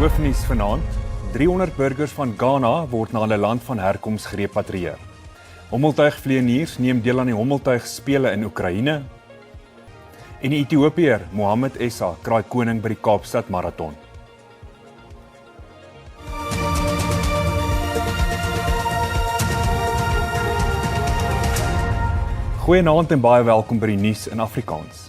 Hoofnuus vanaand, 300 burgers van Ghana word na hulle land van herkoms gerepatrieer. Hommeltuigvlieëniers neem deel aan die hommeltuigspele in Oekraïne. En die Ethiopiër Mohamed Essa kraai koning by die Kaapstad Marathon. Goeienaand en baie welkom by die nuus in Afrikaans.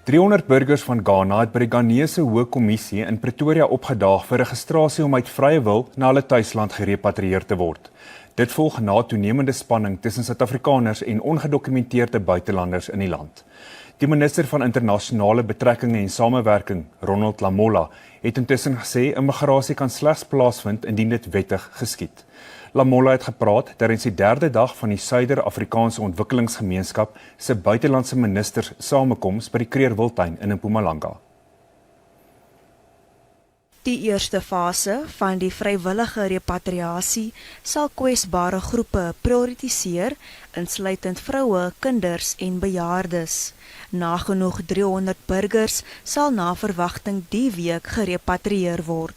300 burgers van Ghana het by die Ghanese Hoë Kommissie in Pretoria opgedaag vir registrasie om uit vrye wil na hulle tuisland gerepatrieer te word. Dit volg na toenemende spanning tussen Suid-Afrikaners en ongedokumenteerde buitelanders in die land. Die minister van internasionale betrekkinge en samewerking, Ronald Lamola, het intussen gesê immigrasie kan slegs plaasvind indien dit wettig geskied. Lamola het gepraat tydens die 3de dag van die Suider-Afrikaanse Ontwikkelingsgemeenskap se buitelandse ministers samekoms by die Kreerwiltuin in Mpumalanga. Die eerste fase van die vrywillige repatriasie sal kwesbare groepe prioritiseer, insluitend vroue, kinders en bejaardes. Nagenoeg 300 burgers sal na verwagting die week gerepatrieer word.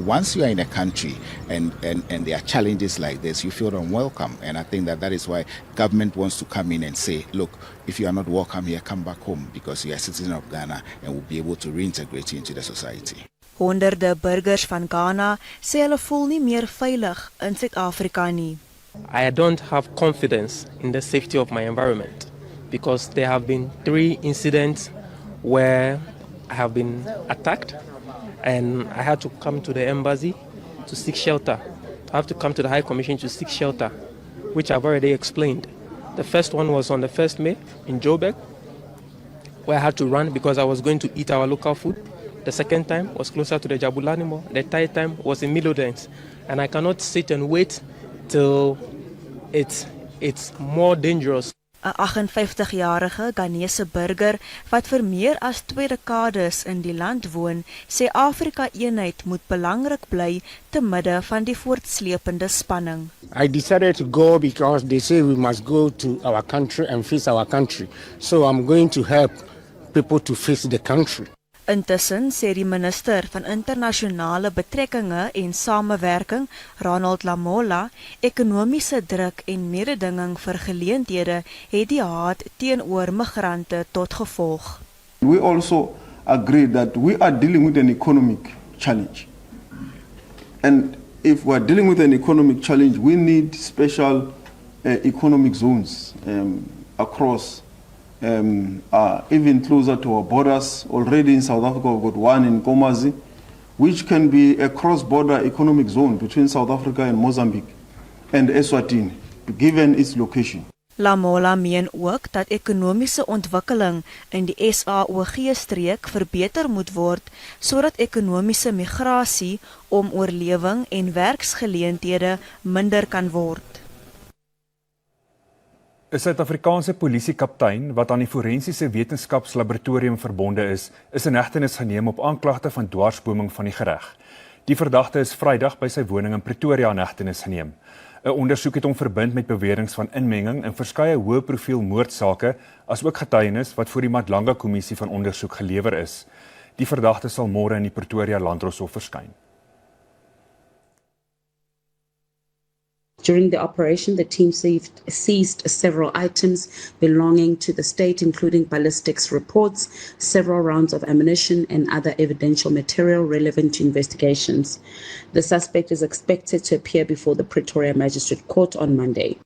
Once you are in a country and there are challenges like this, you feel unwelcome. And I think that is why government wants to come in and say, look, if you are not welcome here, come back home because you are a citizen of Ghana and will be able to reintegrate you into the society. Honderde burgers van Ghana sê hulle voel nie meer veilig in Suid-Afrika nie. I don't have confidence in the safety of my environment because there have been 3 incidents where I have been attacked. And I had to come to the embassy to seek shelter. I have to come to the High Commission to seek shelter, which I've already explained. The first one was on the 1st May in Joburg, where I had to run because I was going to eat our local food. The second time was closer to the Jabulani Mall. The third time was in Middledens. And I cannot sit and wait till it's more dangerous. 'n 58-jarige Ghanese burger wat vir meer as 2 dekades in die land woon, sê Afrika eenheid moet belangrik bly te midde van die voortsleepende spanning. I decided to go because they say we must go to our country and face our country. So I'm going to help people to face the country. Intussen sê die minister van internasionale betrekkinge en samewerking, Ronald Lamola, ekonomiese druk en mededinging vir geleenthede het die haat teenoor migrante tot gevolg. We also agree that we are dealing with an economic challenge. And if we are dealing with an economic challenge, we need special economic zones across even closer to our borders. Already in South Africa we've got one in Komazi, which can be a cross-border economic zone between South Africa and Mozambique and Eswatini, given its location. Lamola meen ook dat ekonomiese ontwikkeling in die SAOG-streek verbeter moet word, sodat ekonomiese migrasie om oorlewing en werksgeleenthede minder kan word. 'n Suid-Afrikaanse polisiekaptein wat aan die Forensiese Wetenskapslaboratorium verbonde is in hegtenis geneem op aanklagte van dwarsboming van die gereg. Die verdagte is Vrydag by sy woning in Pretoria in hegtenis geneem. 'n Ondersoek het hom verbind met beweringe van inmenging in verskeie hoë profiel moordsake, asook getuienis wat voor die Madlanga Kommissie van ondersoek gelewer is. Die verdagte sal môre in die Pretoria Landdroshof verskyn. During the operation, the team seized several items belonging to the state, including ballistics reports, several rounds of ammunition, and other evidential material relevant to investigations. The suspect is expected to appear before the Pretoria Magistrate Court on Monday.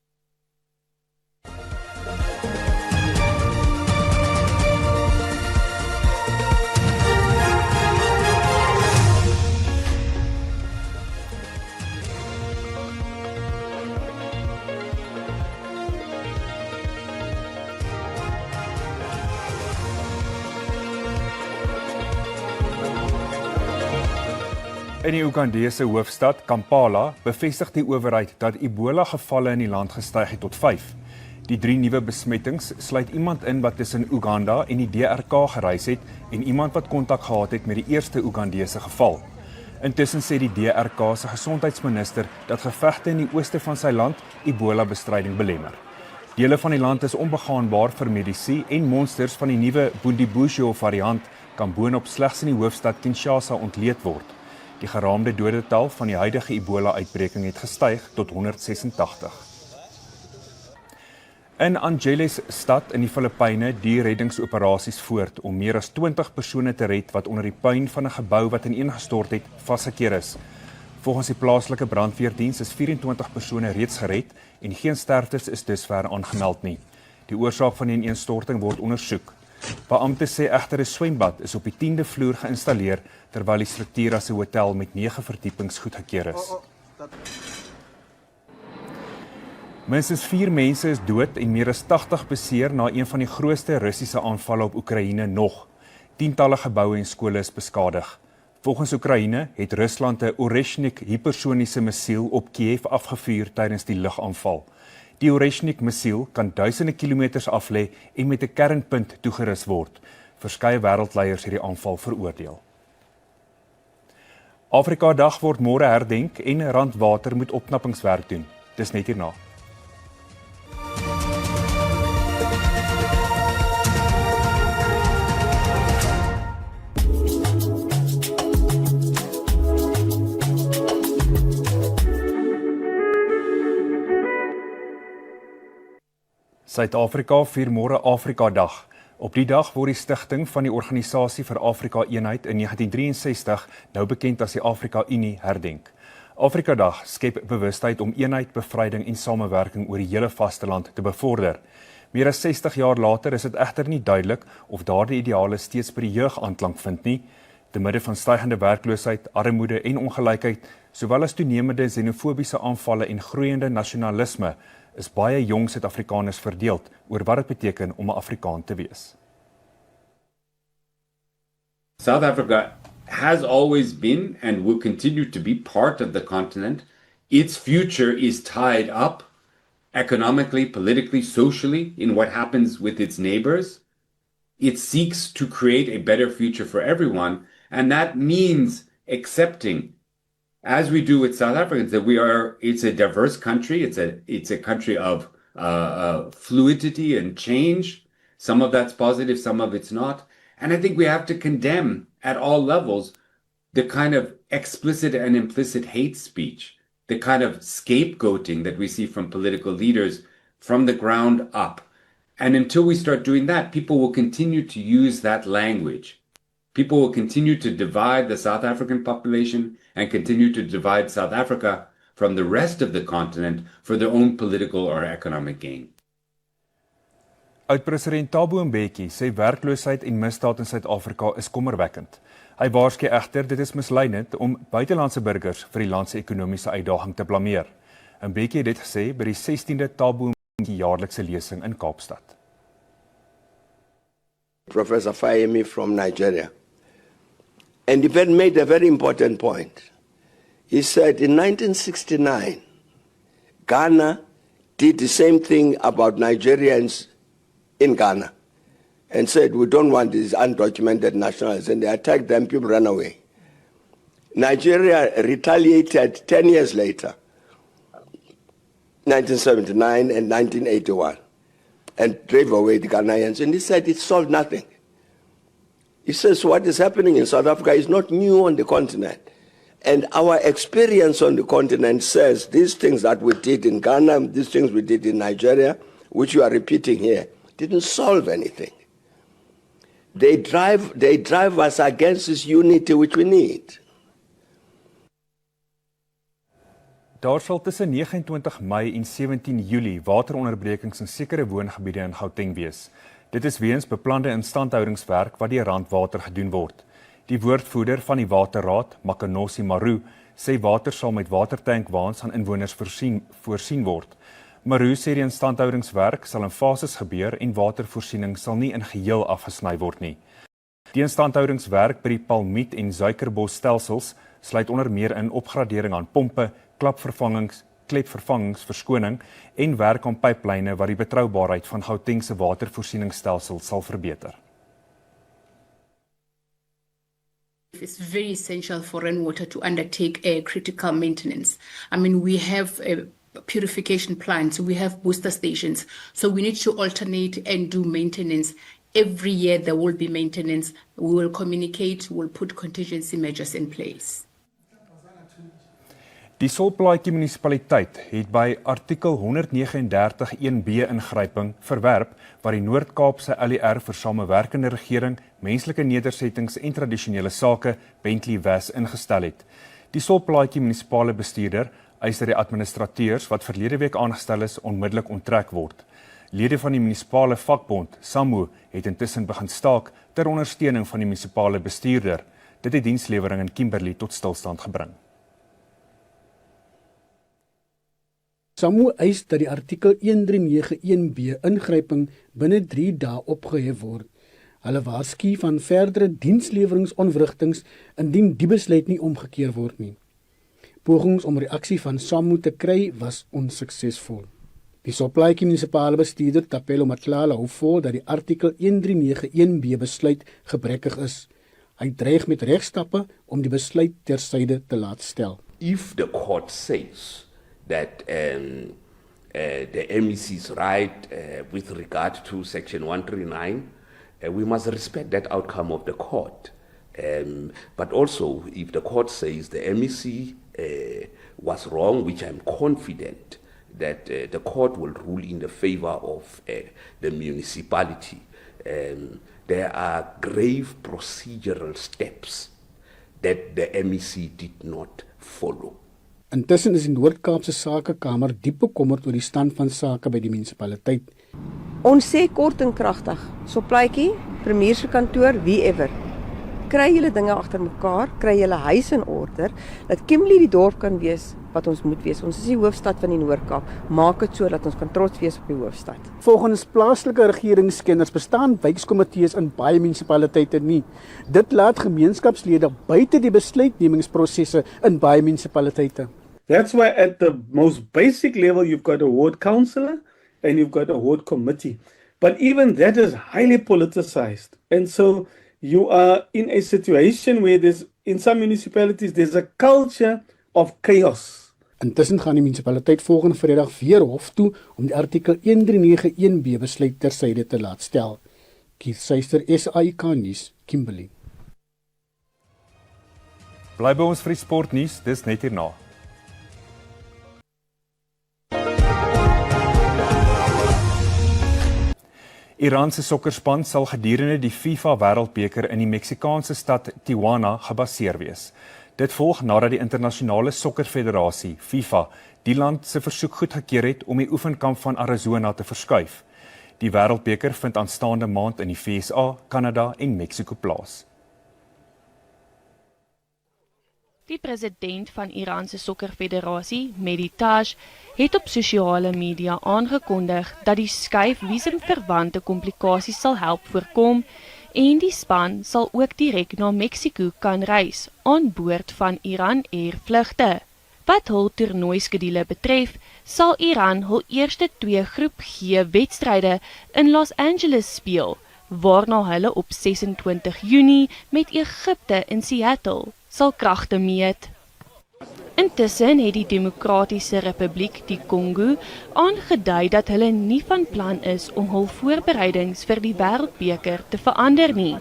In die Ugandese hoofstad Kampala bevestig die owerheid dat Ebola-gevalle in die land gestyg het tot 5. Die 3 nuwe besmettings sluit iemand in wat tussen Uganda en die DRK gereis het en iemand wat kontak gehad het met die eerste Ugandese geval. Intussen sê die DRK se gesondheidsminister dat gevegte in die ooste van sy land Ebola-bestryding belemmer. Dele van die land is onbegaanbaar vir medisy en monsters van die nuwe Bundibugyo variant kan boonop slegs in die hoofstad Kinshasa ontleed word. Die geraamde dodetal van die huidige Ebola-uitbreking het gestyg tot 186. In Angeles stad in die Filippyne die reddingsoperasies voort om meer as 20 persone te red wat onder die puin van 'n gebou wat ineengestort het vasgekeer is. Volgens die plaaslike brandweerdiens is 24 persone reeds gered en geen sterftes is dusver aangemeld nie. Die oorsaak van die ineenstorting word ondersoek. Beampte sê egter 'n swembad is op die 10de vloer geïnstalleer terwyl die struktuur as 'n hotel met 9 verdiepings goedgekeur is. Minstens 4 mense is dood en meer as 80 beseer na een van die grootste Russiese aanvalle op Oekraïne nog. Tientalle geboue en skole is beskadig. Volgens Oekraïne het Rusland 'n Oreshnik hipersoniese missiel op Kiev afgevuur tydens die lugaanval. Die Oreshnik missiel kan duisende kilometers af lê en met 'n kernpunt toegerus word. Verskeie wêreldleiers het die aanval veroordeel. Afrika Dag word môre herdenk en Randwater moet opknappingswerk doen. Dis net hierna. Suid-Afrika vier môre Afrika Dag. Op die dag word die stigting van die Organisasie vir Afrika Eenheid in 1963, nou bekend as die Afrika Unie, herdenk. Afrika Dag skep bewustheid om eenheid, bevryding en samewerking oor die hele vasteland te bevorder. Meer as 60 jaar later is dit egter nie duidelik of daardie ideale steeds by die jeug aanklank vind nie. Te midde van stygende werkloosheid, armoede en ongelykheid, sowel as toenemende xenofobiese aanvalle en groeiende nasionalisme, is baie jong Suid-Afrikaners verdeeld oor wat dit beteken om 'n Afrikaan te wees. South Africa has always been and will continue to be part of the continent. Its future is tied up economically, politically, socially in what happens with its neighbors. It seeks to create a better future for everyone, and that means accepting, as we do with South Africans, that it's a diverse country. It's a country of fluidity and change. Some of that's positive, some of it's not. And I think we have to condemn at all levels the kind of explicit and implicit hate speech, the kind of scapegoating that we see from political leaders from the ground up. And until we start doing that, people will continue to use that language. People will continue to divide the South African population and continue to divide South Africa from the rest of the continent for their own political or economic gain. Oud-president Thabo Mbeki sê werkloosheid en misdaad in Suid-Afrika is kommerwekkend. Hy waarsku egter dit is misleidend om buitelandse burgers vir die land se ekonomiese uitdaging te blameer. Mbeki het dit gesê by die 16de Thabo Mbeki jaarlikse lesing in Kaapstad. Professor Fayemi from Nigeria. And he made a very important point. He said in 1969, Ghana did the same thing about Nigerians in Ghana and said, we don't want these undocumented nationals, and they attacked them, people ran away. Nigeria retaliated 10 years later, 1979 and 1981, and drove away the Ghanaians, and he said it solved nothing. He says what is happening in South Africa is not new on the continent. And our experience on the continent says these things that we did in Ghana, these things we did in Nigeria, which you are repeating here, didn't solve anything. They drive us against this unity which we need. Daar sal tussen 29 Mei en 17 Julie wateronderbrekings in sekere woongebiede in Gauteng wees. Dit is weens beplande instandhoudingswerk wat deur Randwater gedoen word. Die woordvoerder van die Waterraad, Makanosi Maru, sê water sal met watertankwaans aan inwoners voorsien word. Maru sê die instandhoudingswerk sal in fases gebeur en watervoorsiening sal nie in geheel afgesny word nie. Die instandhoudingswerk by die Palmiet en Suikerbos stelsels sluit onder meer in opgradering aan pompe, klepvervangings, verskoning en werk aan pyplyne wat die betroubaarheid van Gauteng se watervoorsieningsstelsel sal verbeter. It's very essential for rainwater to undertake a critical maintenance. I mean, we have purification plants, we have booster stations, so we need to alternate and do maintenance. Every year there will be maintenance. We will communicate, we'll put contingency measures in place. Die Solplaatjie munisipaliteit het by artikel 139(1b) ingryping verwerp wat die Noord-Kaapse LER vir Samewerkende Regering, Menslike Nedersettings en Tradisionele Sake, Bentley Wes, ingestel het. Die Solplaatjie munisipale bestuurder eis dat die administrateurs wat verlede week aangestel is, onmiddellik onttrek word. Lede van die munisipale vakbond, SAMWU, het intussen begin staak ter ondersteuning van die munisipale bestuurder. Dit het dienslewering in Kimberley tot stilstand gebring. SAMWU eis dat die artikel 139(1b) ingryping binne 3 dae opgehef word. Hulle waarsku van verdere diensleweringsonwrigtings indien die besluit nie omgekeer word nie. Pogings om reaksie van SAMWU te kry was onsuksesvol. Die Solplaatjie munisipale bestuurder Tapelo Matlala hou voor dat die artikel 139(1b) besluit gebrekkig is. Hy dreig met regstappe om die besluit tersyde te laat stel. If the court says that the MEC is right with regard to Section 139, we must respect that outcome of the court. But also, if the court says the MEC was wrong, which I'm confident that the court will rule in the favor of the municipality, there are grave procedural steps that the MEC did not follow. Intussen is die Noord-Kaapse Sakekamer diep bekommerd oor die stand van sake by die munisipaliteit. Ons sê kort en kragtig, Solplaatjie, premier se kantoor, wie ever. Kry julle dinge agter mekaar, kry julle huis in orde, dat Kimberley die dorp kan wees wat ons moet wees. Ons is die hoofstad van die Noord-Kaap. Maak dit so dat ons kan trots wees op die hoofstad. Volgens plaaslike regeringskenners bestaan wijkkomitees in baie munisipaliteite nie. Dit laat gemeenskapslede buite die besluitnemingsprosesse in baie munisipaliteite. That's why at the most basic level you've got a ward councillor and you've got a ward committee. But even that is highly politicized. And so you are in a situation where in some municipalities there's a culture of chaos. Intussen gaan die munisipaliteit volgende Vrydag weer hof toe om die artikel 139(1b) besluit tersyde te laat stel. Keith Suister, SAIK nuus, Kimberley. Bly by ons vir die sportnuus, dis net hierna. Iran se sokkerspan sal gedurende die FIFA Wêreldbeker in die Meksikaanse stad Tijuana gebaseer wees. Dit volg nadat die internasionale sokkerfederasie, FIFA, die land se versoek goedgekeur het om die oefenkamp van Arizona te verskuif. Die Wêreldbeker vind aanstaande maand in die VSA, Kanada en Mexiko plaas. Die president van Iran se sokkerfederasie, Mehdi Taj, het op sosiale media aangekondig dat die skuif visumverwante komplikasies sal help voorkom en die span sal ook direk na Mexiko kan reis aan boord van Iran Air vlugte. Wat hul toernooiskedule betref, sal Iran hul eerste 2 groep G wedstryde in Los Angeles speel, waarna hulle op 26 Junie met Egipte in Seattle sal kragte meet. Intussen het die Demokratiese Republiek die Kongo aangedui dat hulle nie van plan is om hul voorbereidings vir die Wêreldbeker te verander nie.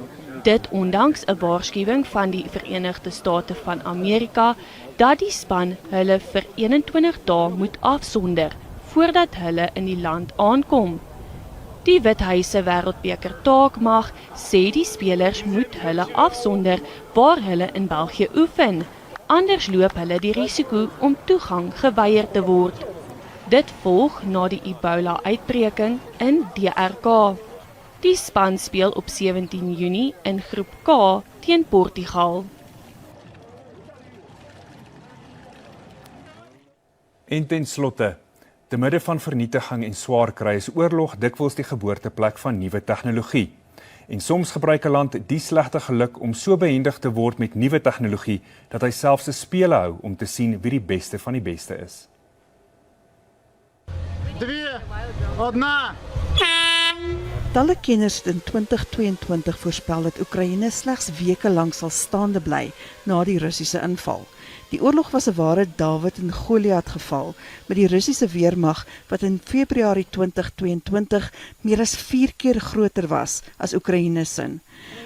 Dit ondanks 'n waarskuwing van die Verenigde State van Amerika dat die span hulle vir 21 dae moet afsonder voordat hulle in die land aankom. Die Withuise Wêreldbeker taakmag sê die spelers moet hulle afsonder waar hulle in België oefen. Anders loop hulle die risiko om toegang geweier te word. Dit volg na die Ebola-uitbreking in DRK. Die span speel op 17 Junie in groep K teen Portugal. En ten slotte, te midde van vernietiging en swaar kry is oorlog dikwels die geboorteplek van nuwe tegnologie. En soms gebruik 'n land die slegte geluk om so behendig te word met nuwe tegnologie dat hy selfs 'n spele hou om te sien wie die beste van die beste is. Talle kenners het in 2022 voorspel dat Oekraïne slegs weke lank sal staande bly na die Russiese inval. Die oorlog was 'n ware Dawid en Goliat geval met die Russiese weermag wat in Februarie 2022 meer as 4 keer groter was as Oekraïne se.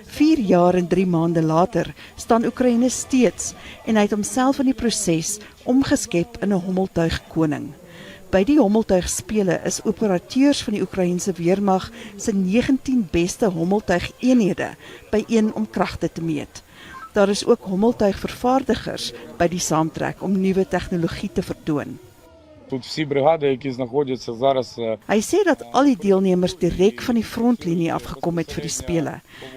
4 jaar en 3 maande later staan Oekraïne steeds en hy het homself in die proses omgeskep in 'n hommeltuigkoning. By die hommeltuigspele is operateurs van die Oekraïense weermag se 19 beste hommeltuigeenhede byeen om kragte te meet. Daar is ook hommeltuigvervaardigers by die saamtrek om nuwe tegnologie te vertoon. Hy sê dat al die deelnemers direk van die frontlinie afgekom het vir die spele.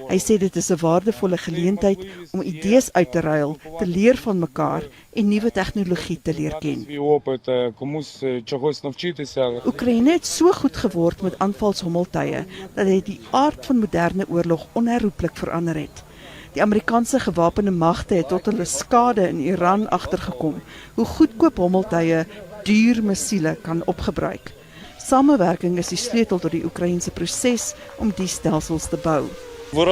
Hy sê dit is 'n waardevolle geleentheid om idees uit te ruil, te leer van mekaar en nuwe tegnologie te leer ken. Oekraïne het so goed geword met aanvalshommeltuie dat hy die aard van moderne oorlog onherroepelik verander het. Die Amerikaanse gewapende magte het tot hulle skade in Iran agtergekom hoe goedkoop hommeltuie duur missiele kan opgebruik. Samewerking is die sleutel tot die Oekraïense proses om die stelsels te bou. Hy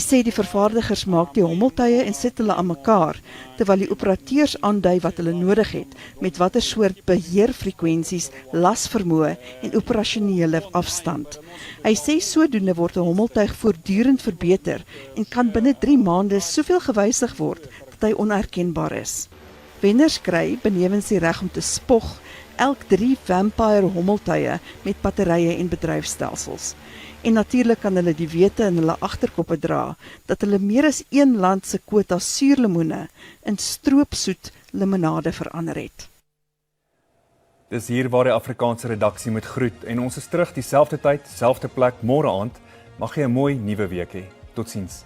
sê die vervaardigers maak die hommeltuie en sit hulle aan mekaar, terwyl die operateurs aandui wat hulle nodig het, met watter soort beheerfrekwensies, lasvermoë en operasionele afstand. Hy sê sodoende word 'n hommeltuig voortdurend verbeter en kan binne 3 maande soveel gewysig word dat hy onherkenbaar is. Wenners kry benewens die reg om te spog elk 3 Vampire hommeltuie met batterye en bedryfstelsels. En natuurlik kan hulle die wete in hulle agterkoppe dra dat hulle meer as een land se kwota suurlemoene in stroopsoet limonade verander het. Dis hier waar die Afrikaanse redaksie moet groet en ons is terug dieselfde tyd, selfde plek môre aand. Mag jy 'n mooi nuwe week hê. Totsiens.